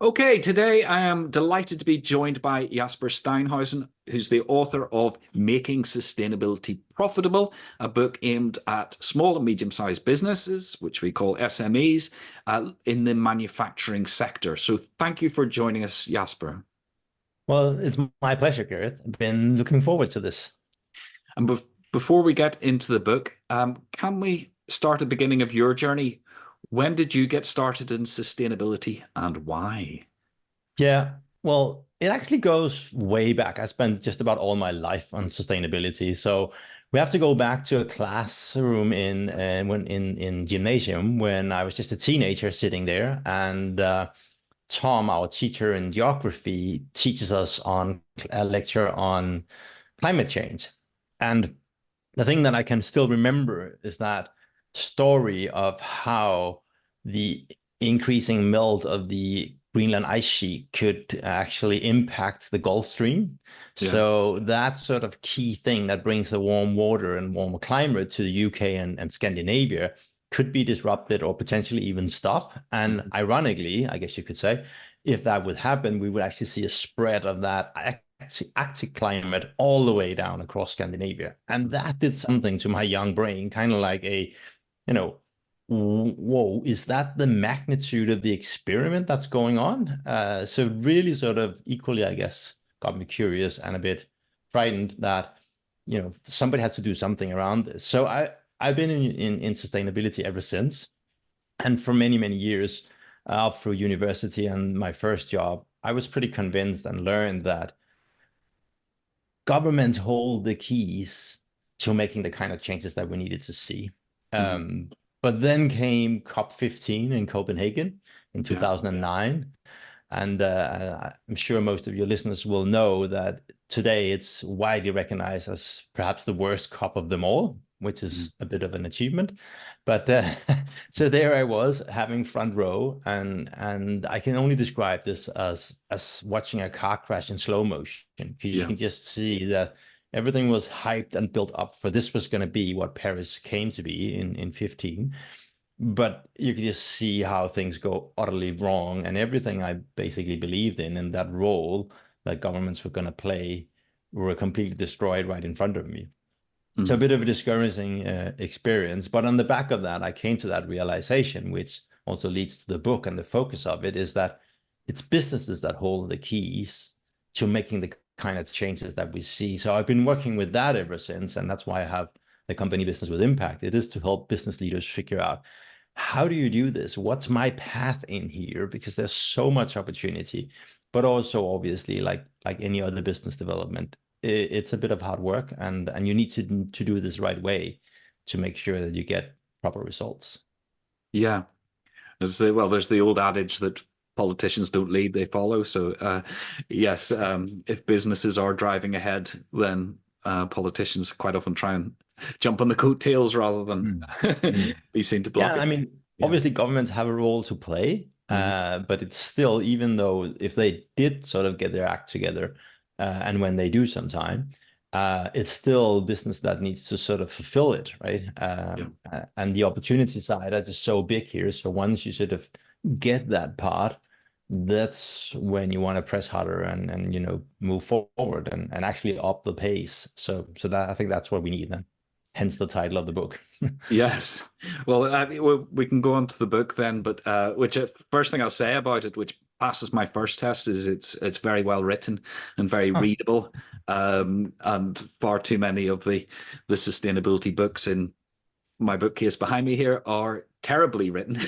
Okay, today I am delighted to be joined by Jasper Steinhausen, who's the author of Making Sustainability Profitable, a book aimed at small and medium-sized businesses, which we call SMEs, in the manufacturing sector. So thank you for joining us, Jasper. Well, it's my pleasure, Gareth. I've been looking forward to this. And before we get into the book, can we start at the beginning of your journey? When did you get started in sustainability and why? Yeah, well, it actually goes way back. I spent just about all my life on sustainability. So we have to go back to a classroom in gymnasium when I was just a teenager sitting there, and Tom, our teacher in geography, teaches us on a lecture on climate change. And the thing that I can still remember is that story of how the increasing melt of the Greenland ice sheet could actually impact the Gulf Stream. Yeah. So that sort of key thing that brings the warm water and warmer climate to the UK and Scandinavia could be disrupted or potentially even stop. And ironically, I guess you could say, if that would happen, we would actually see a spread of that Arctic climate all the way down across Scandinavia. And that did something to my young brain, kind of like you know, whoa, is that the magnitude of the experiment that's going on? So really sort of equally, I guess, got me curious and a bit frightened that, somebody has to do something around this. So I've been in sustainability ever since. And for many, many years, through university and my first job, I was pretty convinced and learned that governments hold the keys to making the kind of changes that we needed to see. Mhm. But then came COP15 in Copenhagen in Yeah. 2009. And I'm sure most of your listeners will know that today it's widely recognized as perhaps the worst COP of them all, which Mhm. is a bit of an achievement. But so there I was having front row, and I can only describe this as watching a car crash in slow motion, because you Yeah. can just see that everything was hyped and built up for this was going to be what Paris came to be in 15. But you can just see how things go utterly wrong, and everything I basically believed in that role that governments were going to play were completely destroyed right in front of me. So a Mhm. bit of a discouraging experience. But on the back of that, I came to that realization, which also leads to the book, and the focus of it is that it's businesses that hold the keys to making the kind of changes that we see. So I've been working with that ever since, and that's why I have the company Business with Impact. It is to help business leaders figure out, how do you do this? What's my path in here? Because there's so much opportunity, but also obviously, like any other business development, it's a bit of hard work, and you need to do this right way to make sure that you get proper results. Yeah. There's the old adage that politicians don't lead, they follow. So, yes, if businesses are driving ahead, then politicians quite often try and jump on the coattails rather than Mm. Mm. be seen to Yeah, block I it. mean, Yeah. obviously governments have a role to play, Mhm. but it's still, even though if they did sort of get their act together, and when they do sometime, it's still business that needs to sort of fulfill it, right? Yeah. And the opportunity side is just so big here. So once you sort of get that part, that's when you want to press harder and move forward and actually up the pace. So that I think that's what we need then. Hence the title of the book. Yes. Well, we can go on to the book then, but which first thing I'll say about it, which passes my first test, is it's very well written and very Huh. readable. And far too many of the sustainability books in my bookcase behind me here are terribly written.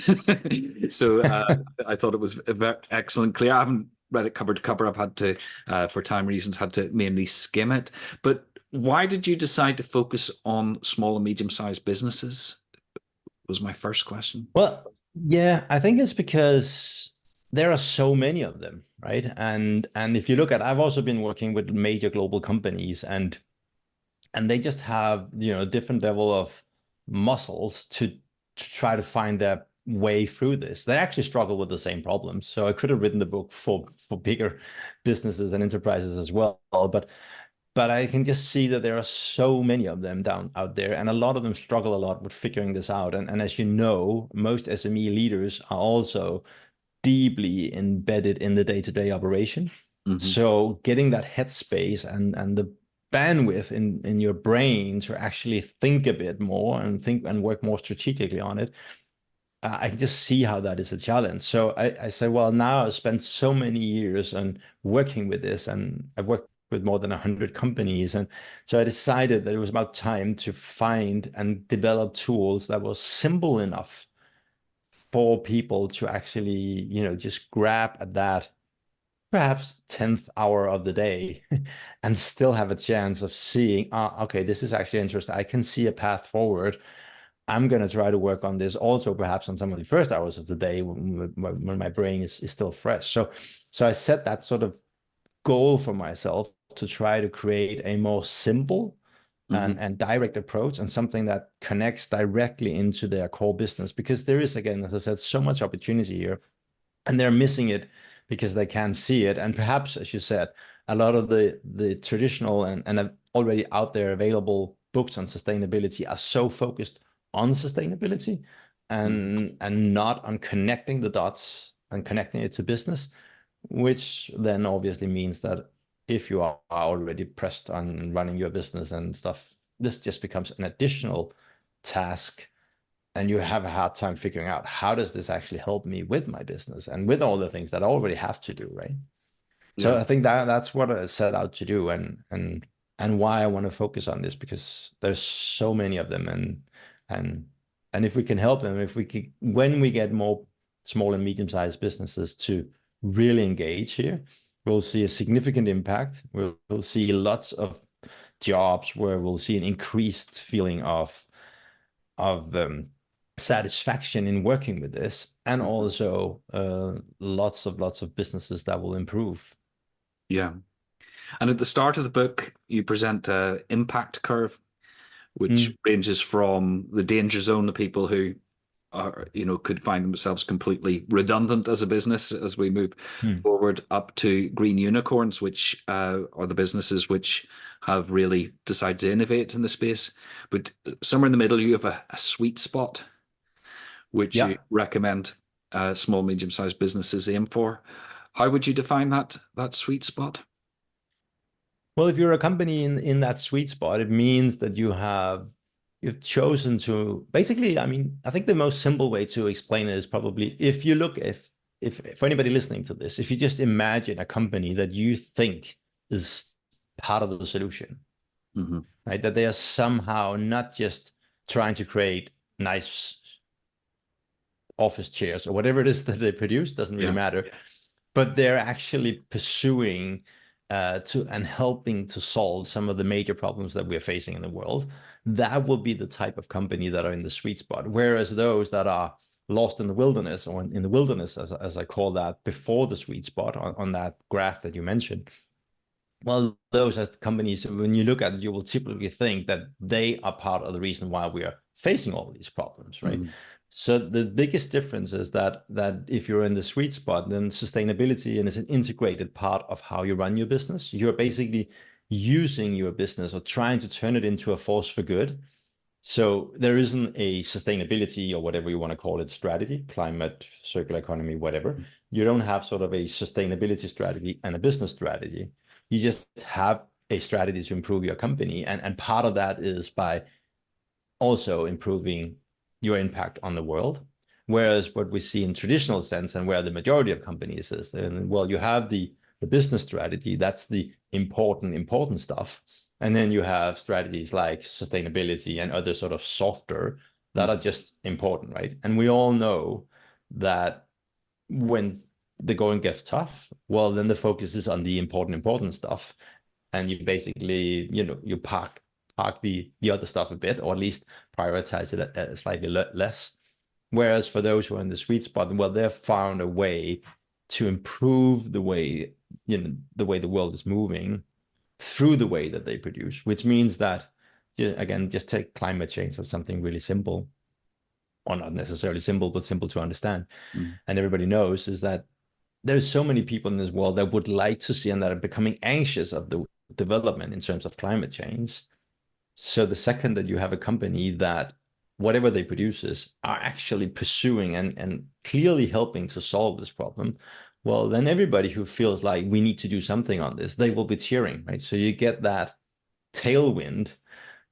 So I thought it was very excellent, clear. I haven't read it cover to cover. I've had to, for time reasons, had to mainly skim it. But why did you decide to focus on small and medium-sized businesses? Was my first question. Well, yeah, I think it's because there are so many of them, right? And if you look at, I've also been working with major global companies, and they just have, different level of muscles to try to find their way through this. They actually struggle with the same problems. So I could have written the book for bigger businesses and enterprises as well, but I can just see that there are so many of them down out there, and a lot of them struggle a lot with figuring this out. And as you know, most SME leaders are also deeply embedded in the day-to-day operation. So getting that headspace and the bandwidth in your brain to actually think a bit more and think and work more strategically on it, I can just see how that is a challenge. So I said, well, now I've spent so many years on working with this, and I've worked with more than 100 companies. And so I decided that it was about time to find and develop tools that were simple enough for people to actually, just grab at that perhaps 10th hour of the day and still have a chance of seeing, okay, this is actually interesting. I can see a path forward. I'm going to try to work on this also, perhaps on some of the first hours of the day when my brain is still fresh. So I set that sort of goal for myself to try to create a more simple and direct approach, and something that connects directly into their core business, because there is, again, as I said, so much opportunity here, and they're missing it because they can't see it. And perhaps, as you said, a lot of the traditional and already out there available books on sustainability are so focused on sustainability and not on connecting the dots and connecting it to business, which then obviously means that if you are already pressed on running your business and stuff, this just becomes an additional task, and you have a hard time figuring out, how does this actually help me with my business and with all the things that I already have to do, right? So I think that's what I set out to do, and why I want to focus on this, because there's so many of them, and if we can help them, when we get more small and medium-sized businesses to really engage here, we'll see a significant impact. We'll see lots of jobs where we'll see an increased feeling of satisfaction in working with this, and also lots of businesses that will improve. Yeah. And at the start of the book, you present an impact curve, which ranges from the danger zone of people who are, could find themselves completely redundant as a business as we move forward, up to green unicorns, which are the businesses which have really decided to innovate in the space. But somewhere in the middle, you have a sweet spot, which you recommend small, medium-sized businesses aim for. How would you define that sweet spot? Well, if you're a company in that sweet spot, it means that you've chosen to basically, I mean, I think the most simple way to explain it is probably, if you look, if for anybody listening to this, if you just imagine a company that you think is part of the solution, right? That they are somehow not just trying to create nice office chairs or whatever it is that they produce, doesn't really matter, but they're actually pursuing and helping to solve some of the major problems that we're facing in the world. That will be the type of company that are in the sweet spot. Whereas those that are lost in the wilderness, or in the wilderness, as I call that, before the sweet spot on that graph that you mentioned, well, those are companies, when you look at it, you will typically think that they are part of the reason why we are facing all these problems, right? So the biggest difference is that if you're in the sweet spot, then sustainability is an integrated part of how you run your business. You're basically using your business or trying to turn it into a force for good. So there isn't a sustainability, or whatever you want to call it, strategy, climate, circular economy, whatever. You don't have sort of a sustainability strategy and a business strategy. You just have a strategy to improve your company. And part of that is by also improving your impact on the world. Whereas what we see in traditional sense, and where the majority of companies is, well, you have the business strategy, that's the important stuff. And then you have strategies like sustainability and other sort of softer that are just important, right? And we all know that when the going gets tough, well, then the focus is on the important stuff. And you basically, you park the other stuff a bit, or at least prioritize it slightly less. Whereas for those who are in the sweet spot, well, they've found a way to improve the way, the way the world is moving through the way that they produce, which means that, again, just take climate change as something really simple, or not necessarily simple, but simple to understand. And everybody knows is that there's so many people in this world that would like to see, and that are becoming anxious of the development in terms of climate change. So the second that you have a company that whatever they produces are actually pursuing and clearly helping to solve this problem, well, then everybody who feels like we need to do something on this, they will be cheering, right? So you get that tailwind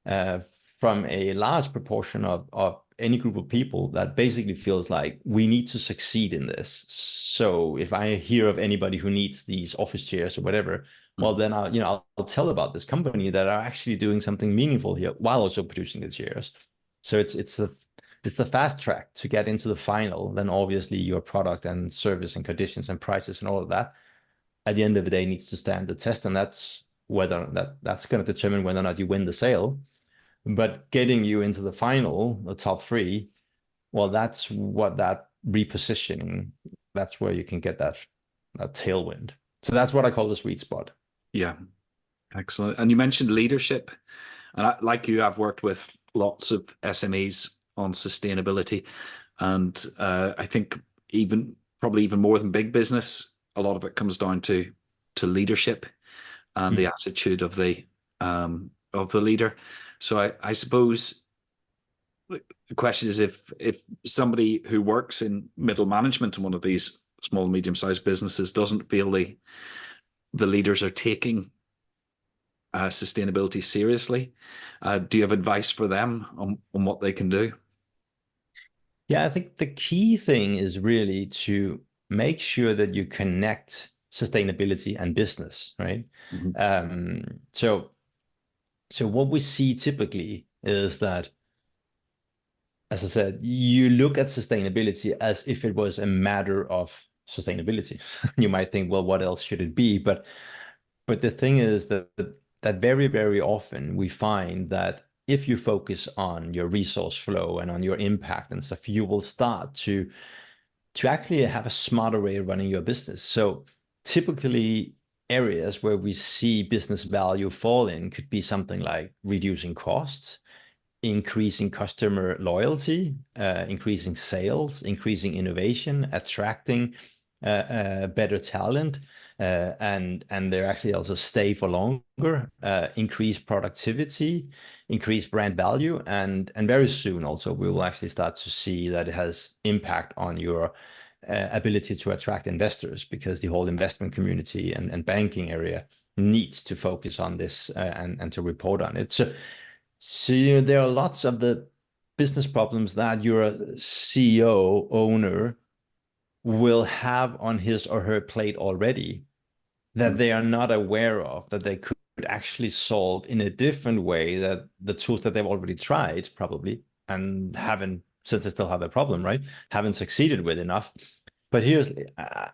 uh, from a large proportion of any group of people that basically feels like we need to succeed in this. So if I hear of anybody who needs these office chairs or whatever, well, then I'll tell about this company that are actually doing something meaningful here while also producing the chairs. So it's the fast track to get into the final. Then obviously your product and service and conditions and prices and all of that at the end of the day needs to stand the test, and that's that's going to determine whether or not you win the sale. But getting you into the final, the top three, well, that's what that repositioning, that's where you can get that tailwind. So that's what I call the sweet spot. Yeah, excellent. And you mentioned leadership, and like you, I've worked with lots of SMEs on sustainability, and I think probably even more than big business, a lot of it comes down to leadership and the attitude of the leader. So I suppose the question is, if somebody who works in middle management in one of these small and medium-sized businesses doesn't feel the leaders are taking sustainability seriously, do you have advice for them on what they can do? Yeah, I think the key thing is really to make sure that you connect sustainability and business, right? Mhm. So what we see typically is that, as I said, you look at sustainability as if it was a matter of sustainability. You might think, well, what else should it be? But the thing is that very, very often we find that if you focus on your resource flow and on your impact and stuff, you will start to actually have a smarter way of running your business. So typically areas where we see business value fall in could be something like reducing costs, increasing customer loyalty, increasing sales, increasing innovation, attracting better talent, and they're actually also stay for longer, increase productivity, increase brand value, and very soon also we will actually start to see that it has impact on your ability to attract investors, because the whole investment community and banking area needs to focus on this and to report on it. So there are lots of the business problems that your CEO owner will have on his or her plate already that they are not aware of, that they could actually solve in a different way, that the tools that they've already tried probably and haven't, since they still have a problem, right, haven't succeeded with enough. But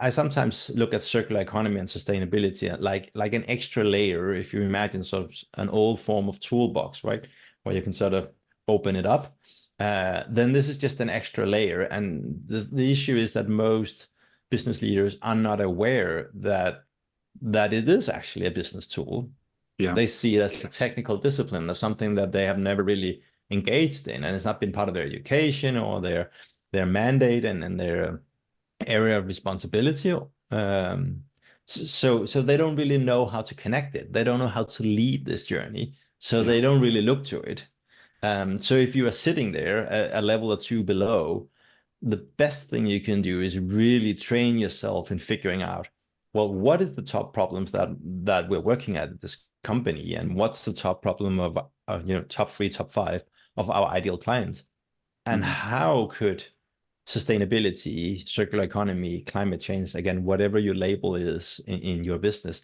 I sometimes look at circular economy and sustainability like an extra layer. If you imagine sort of an old form of toolbox, right, where you can sort of open it up, then this is just an extra layer. And the issue is that most business leaders are not aware that it is actually a business tool. Yeah. They see it as a technical discipline or something that they have never really engaged in, and it's not been part of their education or their mandate and their area of responsibility. So they don't really know how to connect it. They don't know how to lead this journey. So Yeah. they don't really look to it. So if you are sitting there a level or two below, the best thing you can do is really train yourself in figuring out, well, what is the top problems that we're working at this company, and what's the top problem of top 3, top 5 of our ideal clients, and how could sustainability, circular economy, climate change, again, whatever your label is in your business,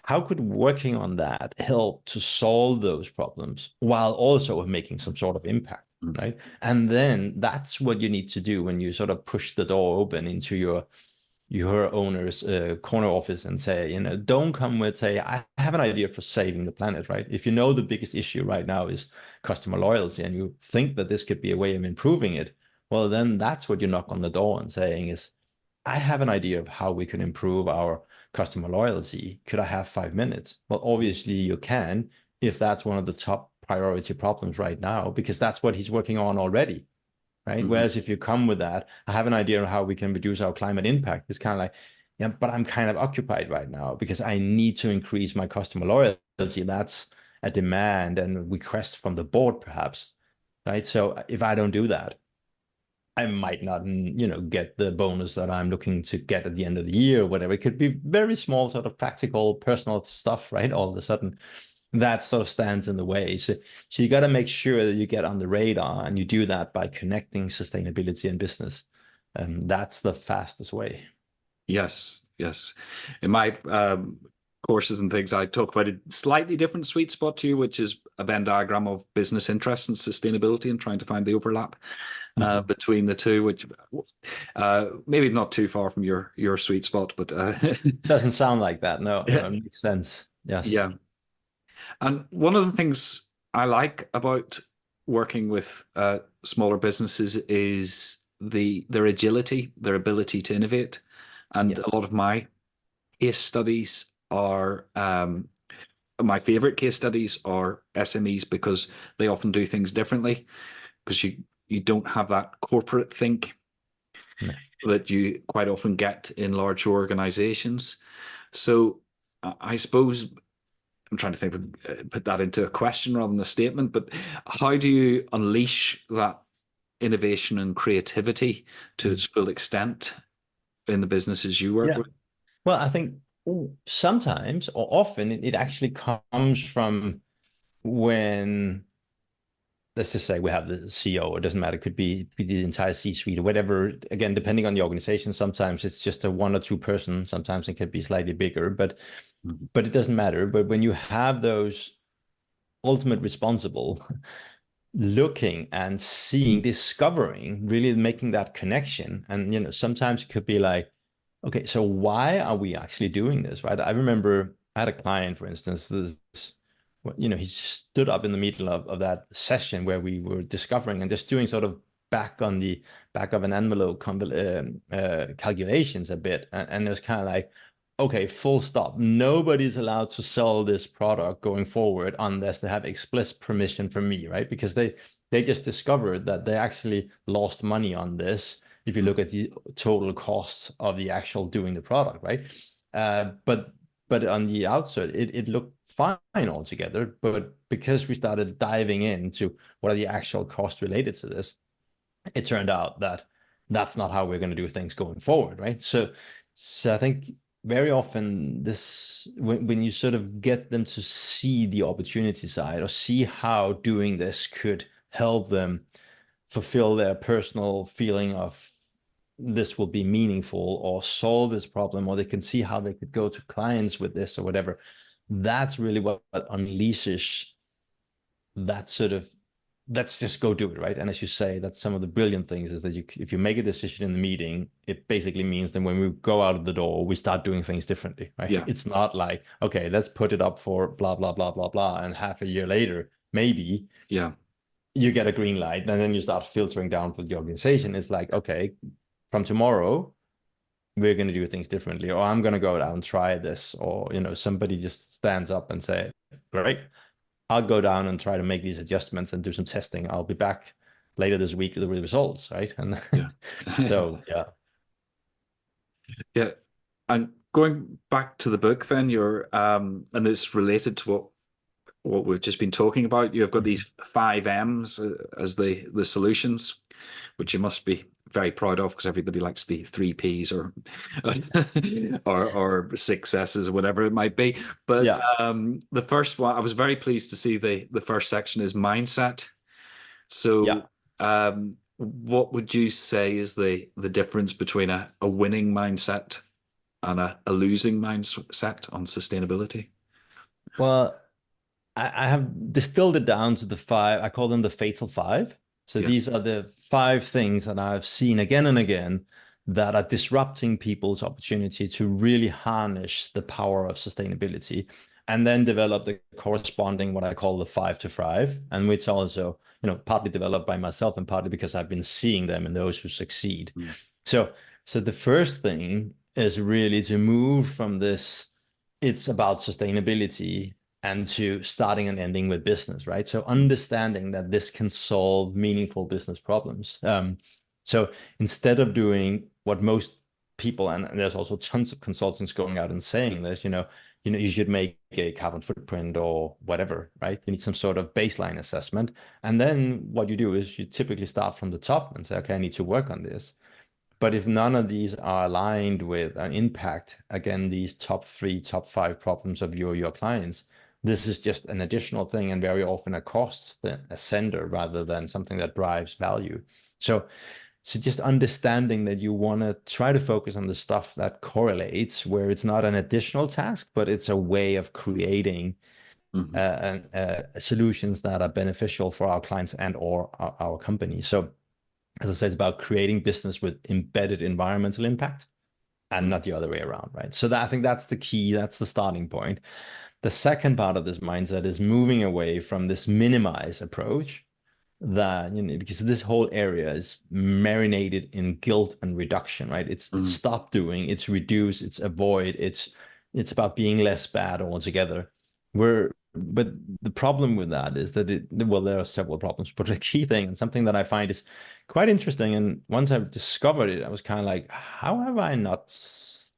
how could working on that help to solve those problems while also making some sort of impact, right? And then that's what you need to do when you sort of push the door open into your owner's corner office and say, don't come with, say, I have an idea for saving the planet, right? If you know the biggest issue right now is customer loyalty and you think that this could be a way of improving it, well, then that's what you knock on the door and saying is, I have an idea of how we can improve our customer loyalty. Could I have 5 minutes? Well, obviously you can, if that's one of the top priority problems right now, because that's what he's working on already, right? Whereas if you come with that, I have an idea of how we can reduce our climate impact. It's kind of like, yeah, but I'm kind of occupied right now because I need to increase my customer loyalty. That's a demand and request from the board, perhaps. right? So if I don't do that, I might not, get the bonus that I'm looking to get at the end of the year or whatever. It could be very small, sort of practical, personal stuff, right? All of a sudden, that sort of stands in the way. So you got to make sure that you get on the radar, and you do that by connecting sustainability and business. That's the fastest way. Yes, yes. In my courses and things, I talk about a slightly different sweet spot to you, which is a Venn diagram of business interests and sustainability, and trying to find the overlap between the two, which maybe not too far from your sweet spot, but Doesn't sound like that. No, no, it makes sense. Yes. yeah. And one of the things I like about working with smaller businesses is their agility, their ability to innovate. And Yeah. a lot of my case studies are my favorite case studies are SMEs, because they often do things differently, because you don't have that corporate think No. that you quite often get in large organizations. So I suppose I'm trying to think of put that into a question rather than a statement, but how do you unleash that innovation and creativity to its full extent in the businesses you work Yeah. with? Well, I think sometimes or often it actually comes from when, let's just say we have the CEO, it doesn't matter, it could be the entire C-suite or whatever. Again, depending on the organization, sometimes it's just a one or two person, sometimes it could be slightly bigger, but it doesn't matter. But when you have those ultimate responsible looking and seeing, discovering, really making that connection, and sometimes it could be like, okay, so why are we actually doing this, right? I remember I had a client, for instance, he stood up in the middle of that session where we were discovering and just doing sort of back on the back of an envelope calculations a bit. And it was kind of like, okay, full stop. Nobody's allowed to sell this product going forward unless they have explicit permission from me, right? Because they just discovered that they actually lost money on this if you look at the total costs of the actual doing the product, right? But on the outset, it looked fine altogether. But because we started diving into what are the actual costs related to this, it turned out that that's not how we're going to do things going forward, right? So I think very often this, when you sort of get them to see the opportunity side or see how doing this could help them fulfill their personal feeling of this will be meaningful or solve this problem, or they can see how they could go to clients with this or whatever, that's really what unleashes that sort of, let's just go do it, right? And as you say, that's some of the brilliant things, is that if you make a decision in the meeting, it basically means that when we go out of the door, we start doing things differently, right? Yeah. It's not like, okay, let's put it up for blah, blah, blah, blah, blah. And half a year later, maybe Yeah. you get a green light, and then you start filtering down with the organization. It's like, okay, from tomorrow, we're going to do things differently, or I'm going to go out and try this, or, somebody just stands up and say, great, I'll go down and try to make these adjustments and do some testing. I'll be back later this week with the results, right? And Yeah. so, yeah. Yeah. And going back to the book, then and it's related to what we've just been talking about. You've got these 5 M's as the solutions, which you must be very proud of, because everybody likes the 3 P's or or 6 S's or whatever it might be. But Yeah. the first one, I was very pleased to see the first section is mindset. Yeah. So what would you say is the difference between a winning mindset and a losing mindset on sustainability? Well, I have distilled it down to the five. I call them the fatal five. So Yeah. these are the five things that I've seen again and again that are disrupting people's opportunity to really harness the power of sustainability, and then develop the corresponding, what I call the 5 to 5, and which also, partly developed by myself and partly because I've been seeing them in those who succeed. Mm. So the first thing is really to move from this, it's about sustainability, and to starting and ending with business, right? So understanding that this can solve meaningful business problems. So instead of doing what most people, and there's also tons of consultants going out and saying this, you should make a carbon footprint or whatever, right? You need some sort of baseline assessment. And then what you do is you typically start from the top and say, okay, I need to work on this. But if none of these are aligned with an impact, again, these top 3, top 5 problems of your clients, this is just an additional thing and very often a cost, a sender rather than something that drives value. So just understanding that you want to try to focus on the stuff that correlates, where it's not an additional task, but it's a way of creating solutions that are beneficial for our clients and or our company. So as I said, it's about creating business with embedded environmental impact and not the other way around, right? So I think that's the key, that's the starting point. The second part of this mindset is moving away from this minimize approach that, because this whole area is marinated in guilt and reduction, right? It's stop doing, it's reduce, it's avoid, it's about being less bad altogether. But the problem with that is that there are several problems, but the key thing and something that I find is quite interesting, and once I've discovered it, I was kind of like, how have I not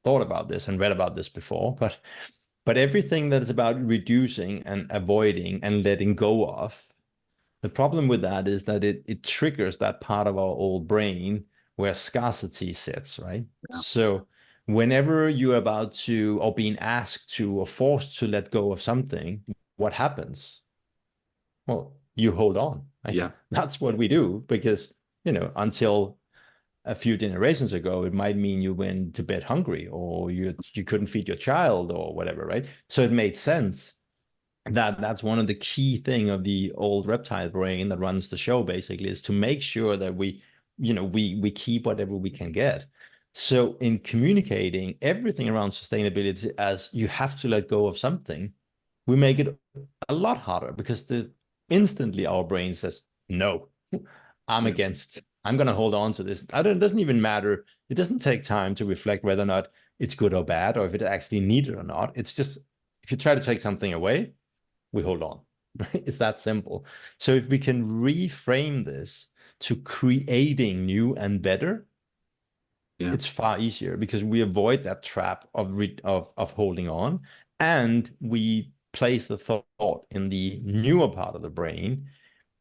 thought about this and read about this before? But everything that is about reducing and avoiding and letting go of, the problem with that is that it triggers that part of our old brain where scarcity sits, right? Yeah. So whenever you're about to, or being asked to, or forced to let go of something, what happens? Well, you hold on. Right? Yeah. That's what we do because, until a few generations ago, it might mean you went to bed hungry or you couldn't feed your child or whatever, right? So it made sense. That's one of the key thing of the old reptile brain that runs the show, basically, is to make sure that we keep whatever we can get. So in communicating everything around sustainability as you have to let go of something, we make it a lot harder because instantly our brain says, no, I'm against, I'm going to hold on to this. It doesn't even matter. It doesn't take time to reflect whether or not it's good or bad, or if it actually needed or not. It's just, if you try to take something away, we hold on. It's that simple. So if we can reframe this to creating new and better, it's far easier because we avoid that trap of holding on, and we place the thought in the newer part of the brain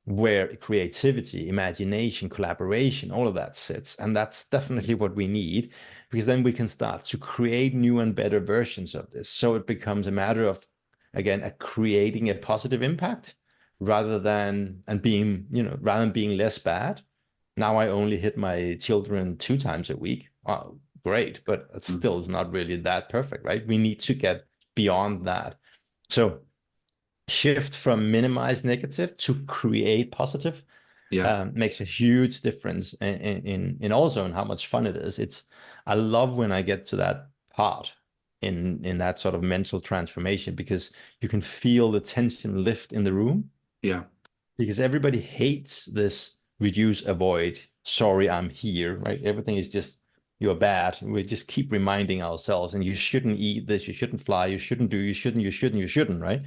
where creativity, imagination, collaboration, all of that sits. And that's definitely what we need, because then we can start to create new and better versions of this. So it becomes a matter of, again, creating a positive impact rather than being less bad. Now I only hit my children 2 times a week. Oh, great, but it still is not really that perfect, right? We need to get beyond that. So shift from minimize negative to create positive makes a huge difference in also in how much fun it is. I love when I get to that part in that sort of mental transformation, because you can feel the tension lift in the room. Yeah. Because everybody hates this reduce, avoid, sorry, I'm here, right? Everything is just, you're bad. We just keep reminding ourselves, and you shouldn't eat this, you shouldn't fly, you shouldn't do, you shouldn't, right?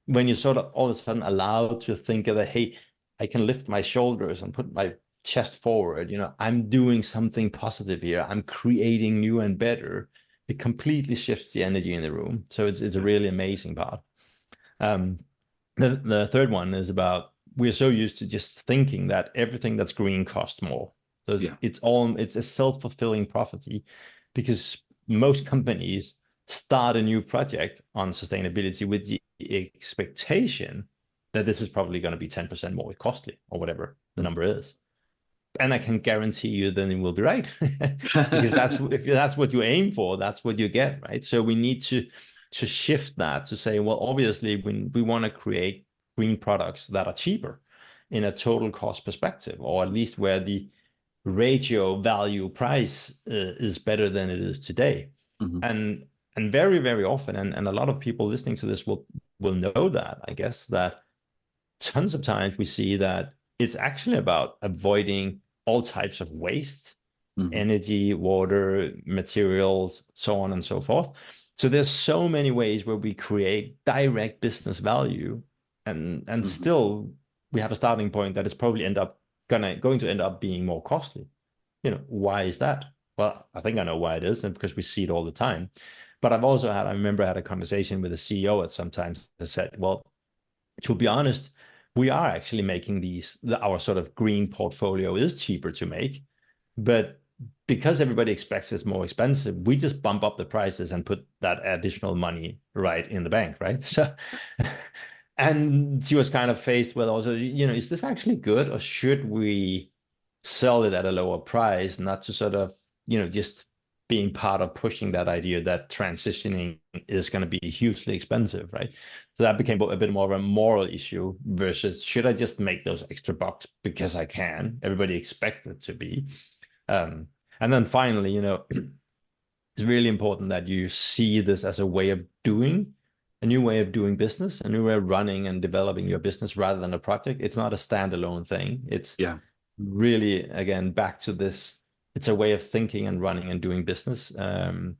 When you're sort of all of a sudden allowed to think of that, hey, I can lift my shoulders and put my chest forward, I'm doing something positive here, I'm creating new and better, it completely shifts the energy in the room. So it's a really amazing part. The third one is about, we're so used to just thinking that everything that's green costs more. So it's a self-fulfilling prophecy, because most companies start a new project on sustainability with the expectation that this is probably going to be 10% more costly or whatever the number is. And I can guarantee you then it will be right. Because if that's what you aim for, that's what you get, right? So we need to shift that to say, well, obviously when we want to create green products that are cheaper in a total cost perspective, or at least where the ratio value price is better than it is today. And very, very often, and a lot of people listening to this will know that, I guess, that tons of times we see that it's actually about avoiding all types of waste, energy, water, materials, so on and so forth. So there's so many ways where we create direct business value, and still we have a starting point that is probably going to end up being more costly. Why is that? Well, I think I know why it is, and because we see it all the time. But I remember I had a conversation with the CEO at some time that said, well, to be honest, we are actually making our sort of green portfolio is cheaper to make, but because everybody expects it's more expensive, we just bump up the prices and put that additional money right in the bank, right? So, and she was kind of faced with also, is this actually good, or should we sell it at a lower price, not to sort of, just being part of pushing that idea that transitioning is going to be hugely expensive, right? So that became a bit more of a moral issue versus should I just make those extra bucks because I can? Everybody expects it to be. And then finally, it's really important that you see this as a way of doing, a new way of doing business, a new way of running and developing your business rather than a project. It's not a standalone thing. It's really, again, back to this. It's a way of thinking and running and doing business. And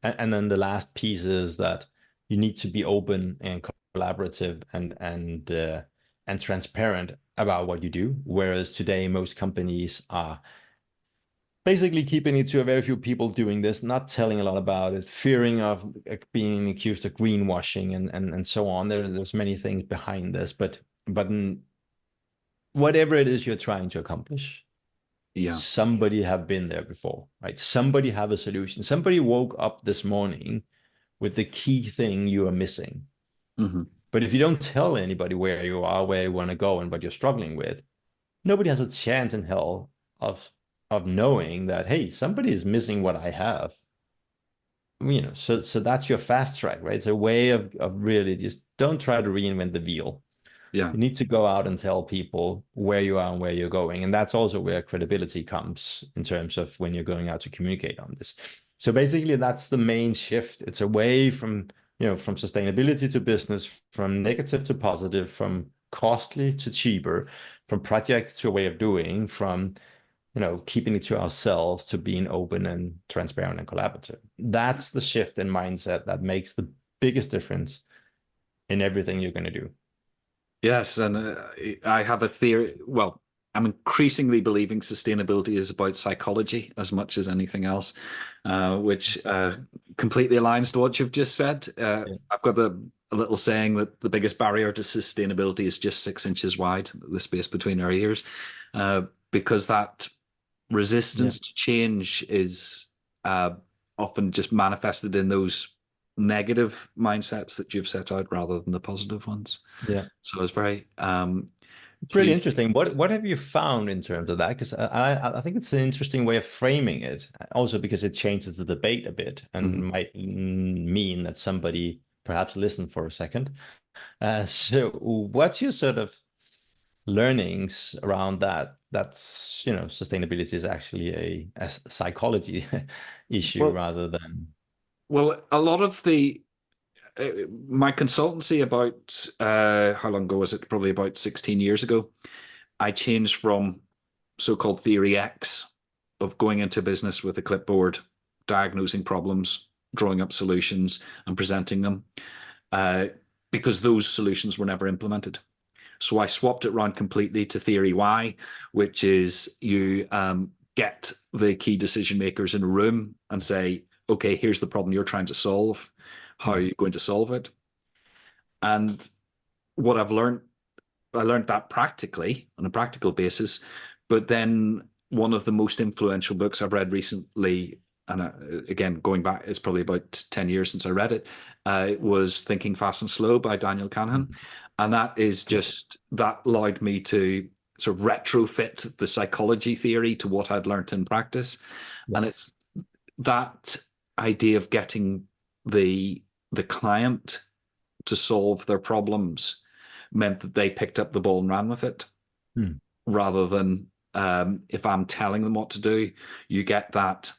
then the last piece is that you need to be open and collaborative and transparent about what you do. Whereas today, most companies are basically keeping it to a very few people doing this, not telling a lot about it, fearing of being accused of greenwashing and so on. There's many things behind this, but whatever it is you're trying to accomplish, somebody have been there before, right? Somebody have a solution. Somebody woke up this morning with the key thing you are missing. Mm-hmm. But if you don't tell anybody where you are, where you want to go, and what you're struggling with, nobody has a chance in hell of knowing that, hey, somebody is missing what I have. So that's your fast track, right? It's a way of really just don't try to reinvent the wheel. You need to go out and tell people where you are and where you're going. And that's also where credibility comes in terms of when you're going out to communicate on this. So basically that's the main shift. It's away from sustainability to business, from negative to positive, from costly to cheaper, from project to a way of doing, from keeping it to ourselves to being open and transparent and collaborative. That's the shift in mindset that makes the biggest difference in everything you're going to do. Yes, and I have a theory. Well, I'm increasingly believing sustainability is about psychology as much as anything else, which completely aligns to what you've just said. I've got a little saying that the biggest barrier to sustainability is just 6 inches wide, the space between our ears, because that resistance to change is often just manifested in those negative mindsets that you've set out rather than the positive ones. So it's very it's really interesting. What have you found in terms of that? Because I think it's an interesting way of framing it, also because it changes the debate a bit and might mean that somebody perhaps listen for a second. So what's your sort of learnings around that? That's sustainability is actually a psychology issue rather than. Well, a lot of my consultancy about how long ago was it? Probably about 16 years ago. I changed from so-called theory X of going into business with a clipboard, diagnosing problems, drawing up solutions, and presenting them, because those solutions were never implemented. So I swapped it around completely to theory Y, which is you get the key decision makers in a room and say, okay, here's the problem you're trying to solve. How are you going to solve it? And what I learned that practically on a practical basis. But then one of the most influential books I've read recently, and again, going back, it's probably about 10 years since I read it, was Thinking Fast and Slow by Daniel Kahneman. And that is that allowed me to sort of retrofit the psychology theory to what I'd learned in practice. And it's that idea of getting the client to solve their problems meant that they picked up the ball and ran with it, rather than if I'm telling them what to do. You get that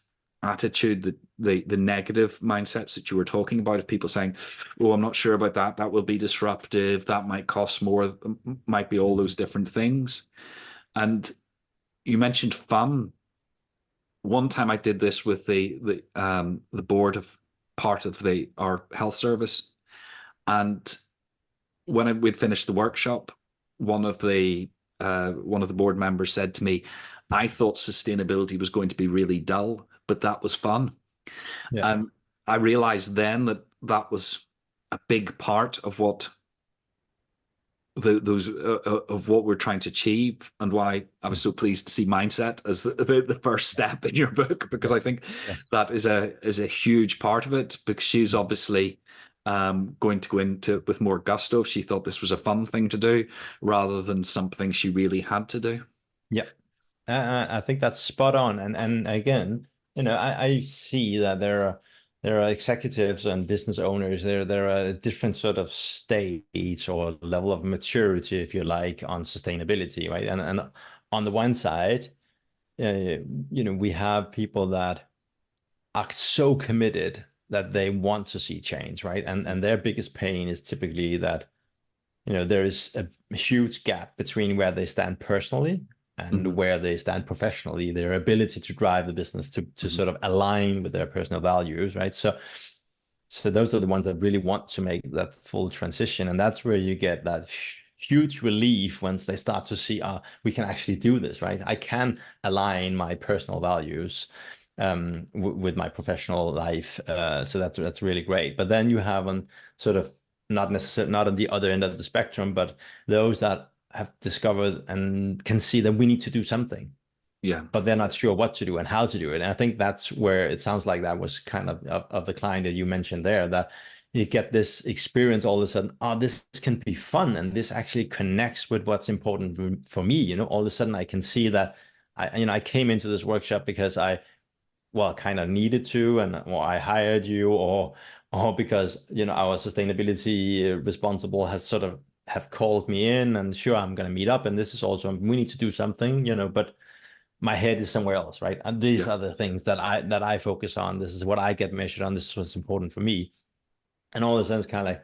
attitude, the negative mindsets that you were talking about, of people saying, oh, I'm not sure about that, that will be disruptive, that might cost more, might be all those different things. And you mentioned fun. One time I did this with the board of part of our health service, and when we'd finished the workshop, one of the board members said to me, I thought sustainability was going to be really dull, but that was fun. And I realized then that that was a big part of what those of what we're trying to achieve, and why I was so pleased to see mindset as the first step in your book, because I Yes. think Yes. that is a huge part of it, because she's obviously going to go into with more gusto if she thought this was a fun thing to do rather than something she really had to do. Yeah. I think that's spot on. And again, I see that there are executives and business owners. There are a different sort of stage or level of maturity, if you like, on sustainability, right? And on the one side, we have people that are so committed that they want to see change, right? And their biggest pain is typically that there is a huge gap between where they stand personally and Hmm. where they stand professionally, their ability to drive the business to Hmm. sort of align with their personal values, right? So those are the ones that really want to make that full transition. And that's where you get that huge relief once they start to see, we can actually do this, right? I can align my personal values with my professional life. So that's really great. But then you have on sort of not necessarily not on the other end of the spectrum, but those that have discovered and can see that we need to do something, Yeah. but they're not sure what to do and how to do it. And I think that's where it sounds like that was kind of the client that you mentioned there, that you get this experience all of a sudden, this can be fun and this actually connects with what's important for me. All of a sudden I can see that I came into this workshop because kind of needed to, or I hired you, or because our sustainability responsible has sort of have called me in, and sure, I'm going to meet up, and this is also we need to do something, but my head is somewhere else, right? And these Yeah. are the things that I focus on. This is what I get measured on. This is what's important for me. And all of a sudden, it's kind of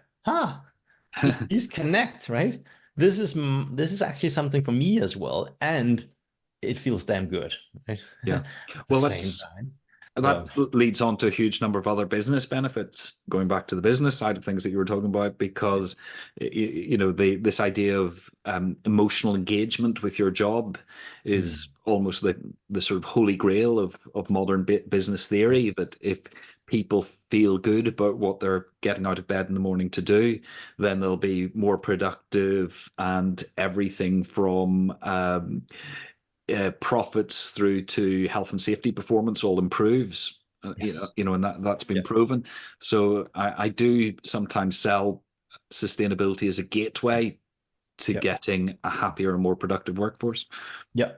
like, these connect, right? This is actually something for me as well, and it feels damn good, right? Yeah. At the Well, same that's time. and So that leads on to a huge number of other business benefits, going back to the business side of things that you were talking about, because this idea of emotional engagement with your job is almost the sort of holy grail of modern business theory. yes. That if people feel good about what they're getting out of bed in the morning to do, then they'll be more productive, and everything from profits through to health and safety performance all improves. Yes. And that's been Yeah. proven. So I do sometimes sell sustainability as a gateway to Yeah. getting a happier and more productive workforce. Yeah.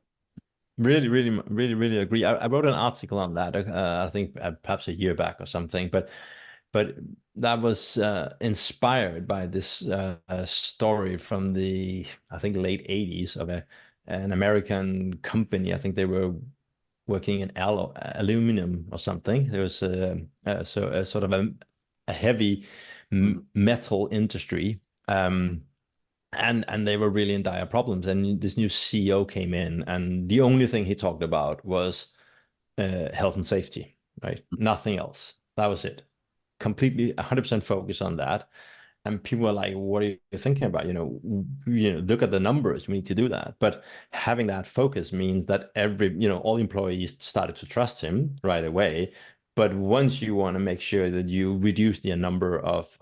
Really, really, really, really agree. I wrote an article on that. I think perhaps a year back or something, but that was inspired by this story from the, I think, late 80s of an American company. I think they were working in aluminum or something. There was a sort of a heavy Mhm. metal industry. And they were really in dire problems. And this new CEO came in, and the only thing he talked about was health and safety, right? Nothing else. That was it. Completely 100% focus on that. And people were like, "What are you thinking about? Look at the numbers. We need to do that." But having that focus means that all employees started to trust him right away. But once you want to make sure that you reduce the number of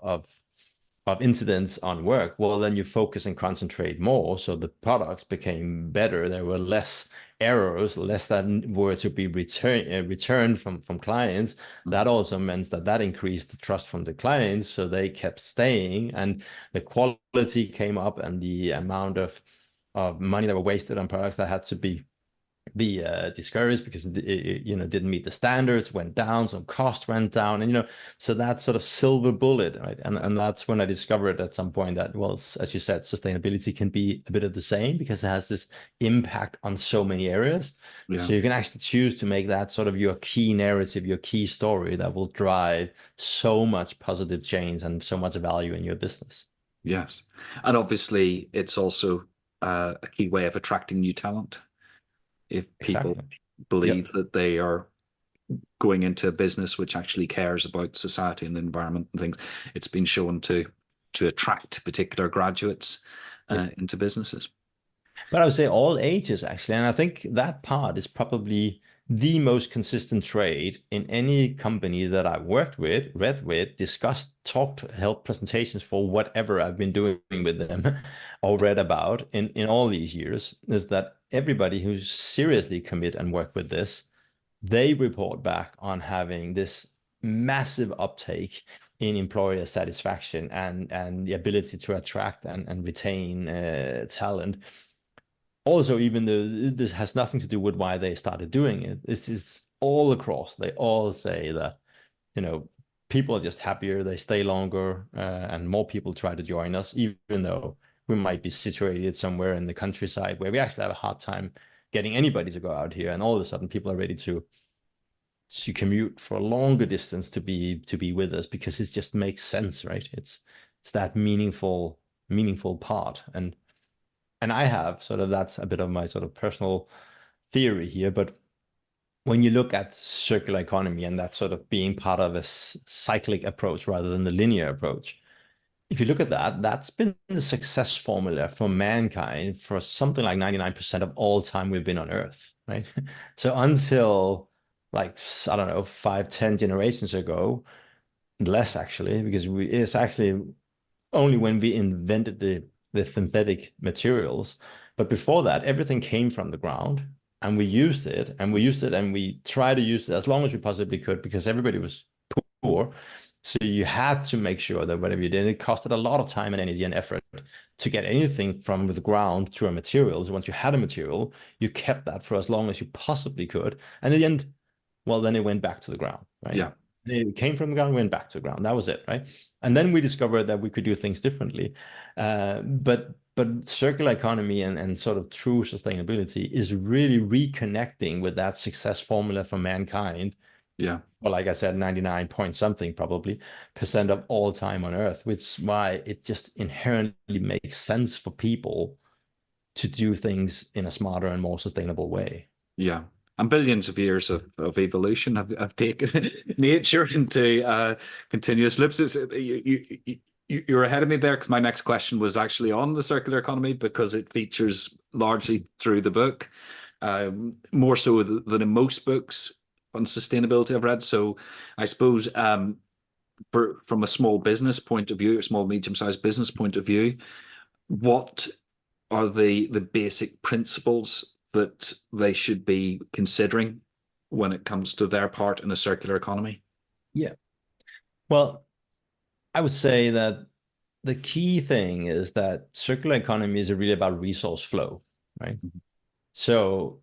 incidents on work, well, then you focus and concentrate more. So the products became better. There were less errors, less that were to be returned from clients. That Mhm. also meant that increased the trust from the clients. So they kept staying, and the quality came up, and the amount of money that were wasted on products that had to be discouraged because it didn't meet the standards went down, so cost went down, and so that sort of silver bullet, right? And that's when I discovered at some point that, well, as you said, sustainability can be a bit of the same because it has this impact on so many areas. Yeah. So you can actually choose to make that sort of your key narrative, your key story that will drive so much positive change and so much value in your business. Yes. And obviously, it's also a key way of attracting new talent. If people Exactly. believe Yep. that they are going into a business which actually cares about society and the environment and things, it's been shown to attract particular graduates Yep. into businesses. But I would say all ages, actually. And I think that part is probably the most consistent trait in any company that I've worked with, read with, discussed, talked, held presentations for whatever I've been doing with them or read about in all these years is that everybody who's seriously commit and work with this, they report back on having this massive uptake in employer satisfaction and the ability to attract and retain talent. Also, even though this has nothing to do with why they started doing it, this is all across. They all say that, people are just happier, they stay longer, and more people try to join us, even though we might be situated somewhere in the countryside where we actually have a hard time getting anybody to go out here. And all of a sudden, people are ready to commute for a longer distance to be with us because it just makes sense, right? It's that meaningful part. And I have sort of, that's a bit of my sort of personal theory here. But when you look at circular economy and that sort of being part of a cyclic approach rather than the linear approach, if you look at that, that's been the success formula for mankind for something like 99% of all time we've been on Earth, right? So until like, I don't know, 5, 10 generations ago, less actually, because it's actually only when we invented the synthetic materials. But before that, everything came from the ground and we used it and we tried to use it as long as we possibly could because everybody was poor. So you had to make sure that whatever you did, it costed a lot of time and energy and effort to get anything from the ground to a material. So once you had a material, you kept that for as long as you possibly could. And in the end, well, then it went back to the ground, right? Yeah. It came from the ground, went back to the ground. That was it, right? And then we discovered that we could do things differently. But circular economy and sort of true sustainability is really reconnecting with that success formula for mankind. Yeah. Well, like I said, 99 point something probably % of all time on Earth, which is why it just inherently makes sense for people to do things in a smarter and more sustainable way. Yeah. And billions of years of evolution have taken nature into continuous loops. You're ahead of me there because my next question was actually on the circular economy because it features largely through the book, more so than in most books on sustainability I've read. So I suppose from a small business point of view, a small, medium-sized business point of view, what are the basic principles that they should be considering when it comes to their part in a circular economy? Yeah. Well, I would say that the key thing is that circular economy is really about resource flow, right? Mm-hmm. So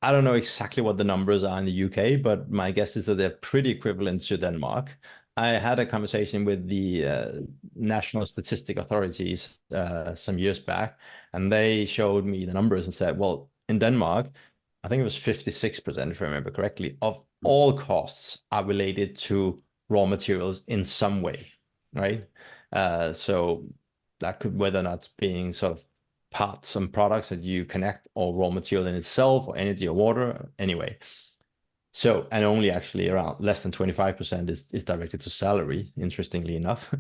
I don't know exactly what the numbers are in the UK, but my guess is that they're pretty equivalent to Denmark. I had a conversation with the National Statistic Authorities some years back, and they showed me the numbers and said, well, in Denmark, I think it was 56%, if I remember correctly, of all costs are related to raw materials in some way, right? So that could, whether or not it's being sort of parts and products that you connect or raw material in itself or energy or water, anyway. So, and only actually around less than 25% is directed to salary, interestingly enough.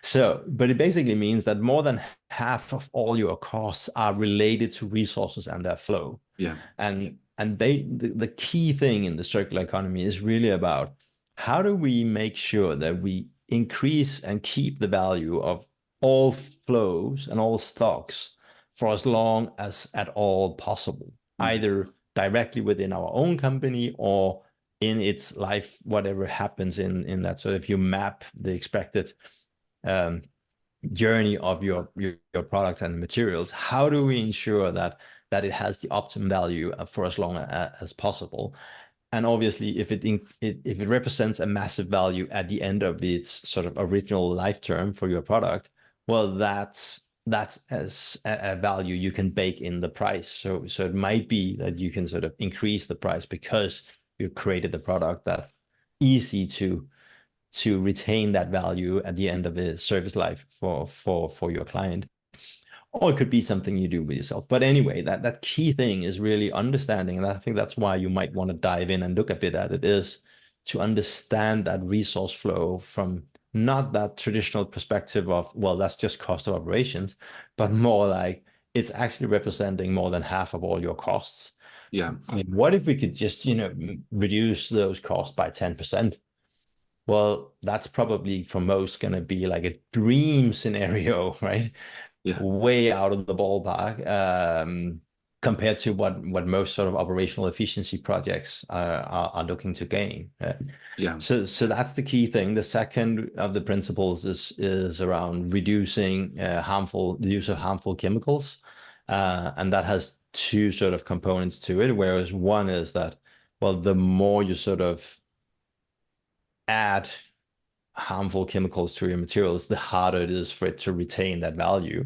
So, but it basically means that more than half of all your costs are related to resources and their flow. Yeah. And the key thing in the circular economy is really about how do we make sure that we increase and keep the value of all flows and all stocks for as long as at all possible, either directly within our own company or in its life, whatever happens in that. So if you map the expected journey of your product and materials, how do we ensure that it has the optimum value for as long as possible? And obviously, if it represents a massive value at the end of its sort of original life term for your product, well, that's as a value you can bake in the price. So it might be that you can sort of increase the price because you created the product that's easy to retain that value at the end of the service life for your client. Or it could be something you do with yourself. But anyway, that key thing is really understanding, and I think that's why you might want to dive in and look a bit at it, is to understand that resource flow from not that traditional perspective of, well, that's just cost of operations, but more like it's actually representing more than half of all your costs. Yeah. What if we could just, reduce those costs by 10%? Well, that's probably for most going to be like a dream scenario, right? Yeah. Way out of the ballpark, compared to what most sort of operational efficiency projects are looking to gain. Yeah. So that's the key thing. The second of the principles is around reducing the use of harmful chemicals, and that has two sort of components to it. Whereas one is that, well, the more you sort of add harmful chemicals to your materials, the harder it is for it to retain that value.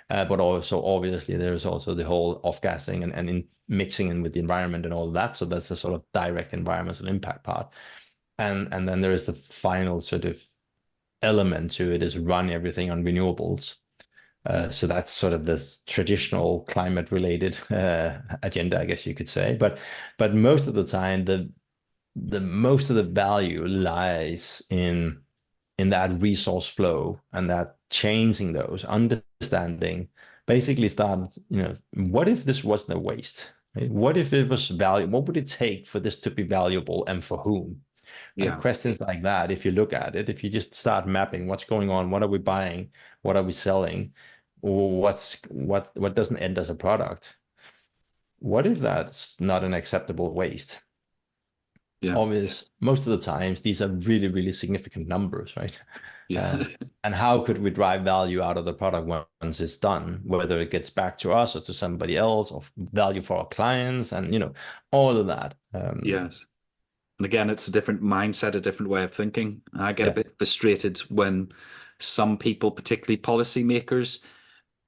But also, obviously, there's also the whole off-gassing and in mixing in with the environment and all of that. So that's the sort of direct environmental impact part. And then there is the final sort of element to it is run everything on renewables. So that's sort of this traditional climate-related agenda, I guess you could say. But most of the time, the most of the value lies in that resource flow and that changing those, understanding, basically start, what if this wasn't a waste? Right? What if it was valuable? What would it take for this to be valuable and for whom? Right? Yeah. Questions like that, if you look at it, if you just start mapping what's going on, what are we buying, what are we selling, what doesn't end as a product? What if that's not an acceptable waste? Yeah. Obvious, most of the times these are really, really significant numbers, right? Yeah. And how could we drive value out of the product once it's done, whether it gets back to us or to somebody else, or value for our clients, and all of that. Yes. And again, it's a different mindset, a different way of thinking. I get a Yes. bit frustrated when some people, particularly policymakers,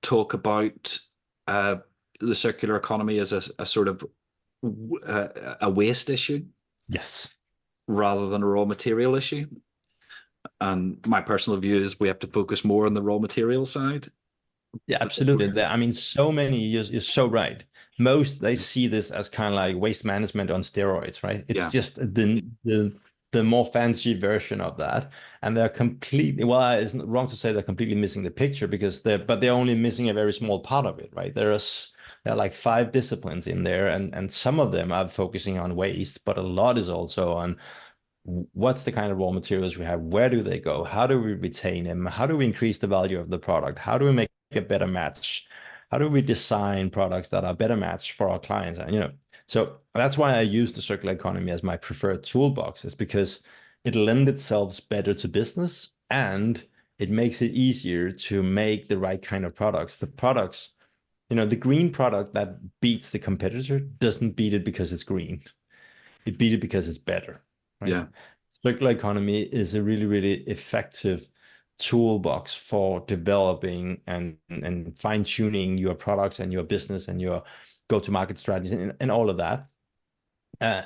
talk about uh, the circular economy as a sort of a waste issue Yes. rather than a raw material issue. And my personal view is we have to focus more on the raw material side. Yeah, absolutely. I mean, so many, you're so right. Most, they see this as kind of like waste management on steroids, right? It's Yeah. just the more fancy version of that. And they're completely, well, it's wrong to say they're completely missing the picture, because they're only missing a very small part of it, right? There are like 5 disciplines in there, and some of them are focusing on waste, but a lot is also on what's the kind of raw materials we have, where do they go, how do we retain them, how do we increase the value of the product, how do we make a better match, how do we design products that are better matched for our clients. And so that's why I use the circular economy as my preferred toolbox, is because it lends itself better to business, and it makes it easier to make the right kind of products. The products, the green product that beats the competitor doesn't beat it because it's green, it beat it because it's better, right? Yeah. Circular economy is a really, really effective toolbox for developing and fine-tuning your products and your business and your go-to-market strategies and all of that.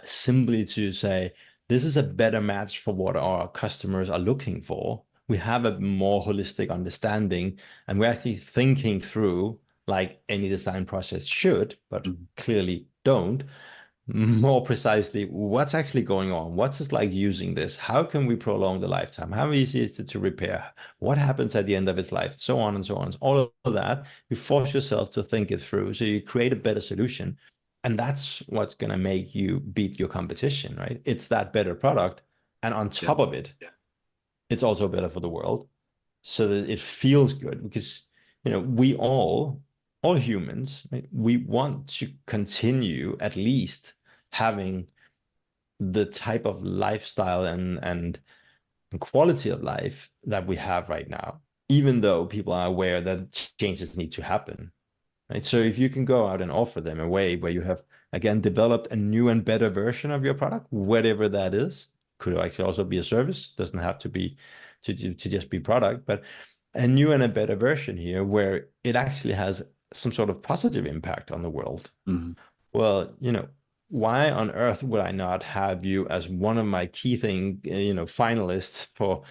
Simply to say, this is a better match for what our customers are looking for. We have a more holistic understanding, and we're actually thinking through, like any design process should, but clearly don't, more precisely, what's actually going on? What's it like using this? How can we prolong the lifetime? How easy is it to repair? What happens at the end of its life? So on and so on. All of that, you force yourself to think it through. So you create a better solution. And that's what's going to make you beat your competition, right? It's that better product. And on Yeah. top of it, it's also better for the world, so that it feels good, because we all humans, right? We want to continue at least having the type of lifestyle and quality of life that we have right now, even though people are aware that changes need to happen, right? So if you can go out and offer them a way where you have, again, developed a new and better version of your product, whatever that is, could actually also be a service, doesn't have to be to just be product, but a new and a better version here where it actually has some sort of positive impact on the world. Mm-hmm. Well, why on earth would I not have you as one of my key finalists for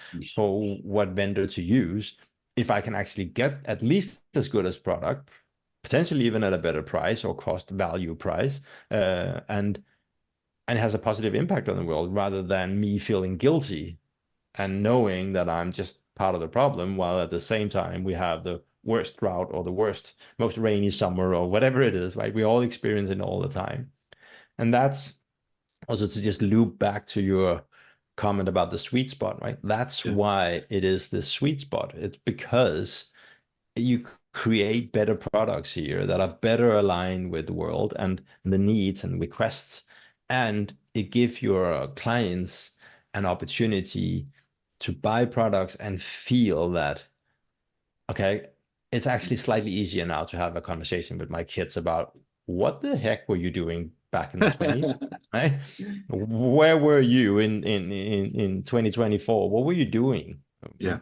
what vendor to use, if I can actually get at least as good as product, potentially even at a better price or cost value price, and it has a positive impact on the world, rather than me feeling guilty and knowing that I'm just part of the problem, while at the same time we have the worst drought or the worst, most rainy summer or whatever it is, right? We all experience it all the time. And that's also to just loop back to your comment about the sweet spot, right? That's Yeah. why it is the sweet spot. It's because you create better products here that are better aligned with the world and the needs and requests, and it gives your clients an opportunity to buy products and feel that, okay, it's actually slightly easier now to have a conversation with my kids about what the heck were you doing back in the 20s, right? Where were you in 2024? What were you doing? Yeah,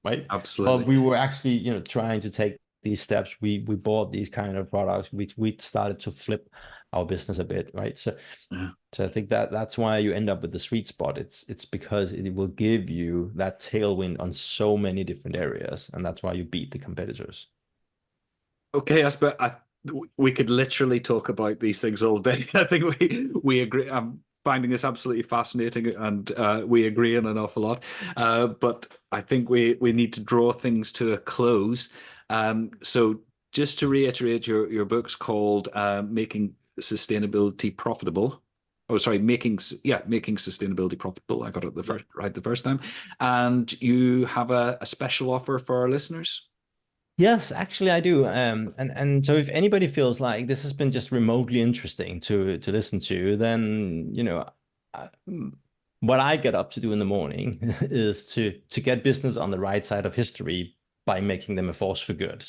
Right? Well, absolutely. we were actually, trying to take these steps. We bought these kind of products. We started to flip our business a bit, right? So Yeah. so I think that that's why you end up with the sweet spot. It's because it will give you that tailwind on so many different areas, and that's why you beat the competitors. Okay, Jasper, we could literally talk about these things all day. I think we agree. I'm finding this absolutely fascinating, and we agree on an awful lot. But I think we need to draw things to a close. So just to reiterate, your book's called "Making Sustainability Profitable." Oh, sorry, making sustainability profitable. I got it the first time. And you have a special offer for our listeners. Yes, actually, I do. And so if anybody feels like this has been just remotely interesting to listen to, then I, what I get up to do in the morning is to get business on the right side of history by making them a force for good.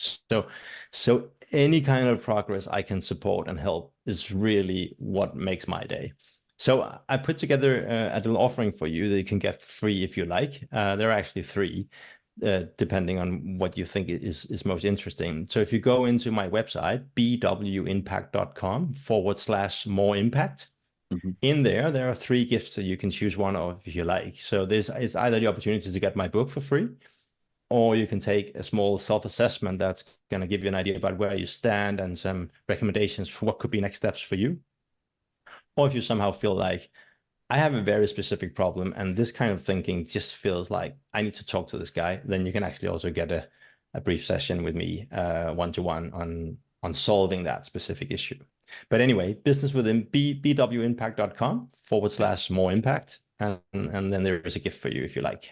So any kind of progress I can support and help is really what makes my day. So I put together a little offering for you that you can get free if you like. There are actually three depending on what you think is most interesting. So if you go into my website, bwimpact.com/more impact, Mhm. in there are three gifts that you can choose one of if you like. So this is either the opportunity to get my book for free, or you can take a small self-assessment that's going to give you an idea about where you stand and some recommendations for what could be next steps for you. Or if you somehow feel like I have a very specific problem, and this kind of thinking just feels like I need to talk to this guy, then you can actually also get a brief session with me, one-to-one on solving that specific issue. But anyway, business within bwimpact.com/more impact. And then there is a gift for you if you like.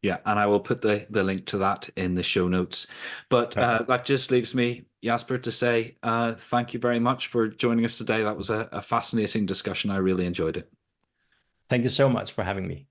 Yeah, and I will put the link to that in the show notes. But Perfect. that just leaves me, Jasper, to say thank you very much for joining us today. That was a fascinating discussion. I really enjoyed it. Thank you so much for having me.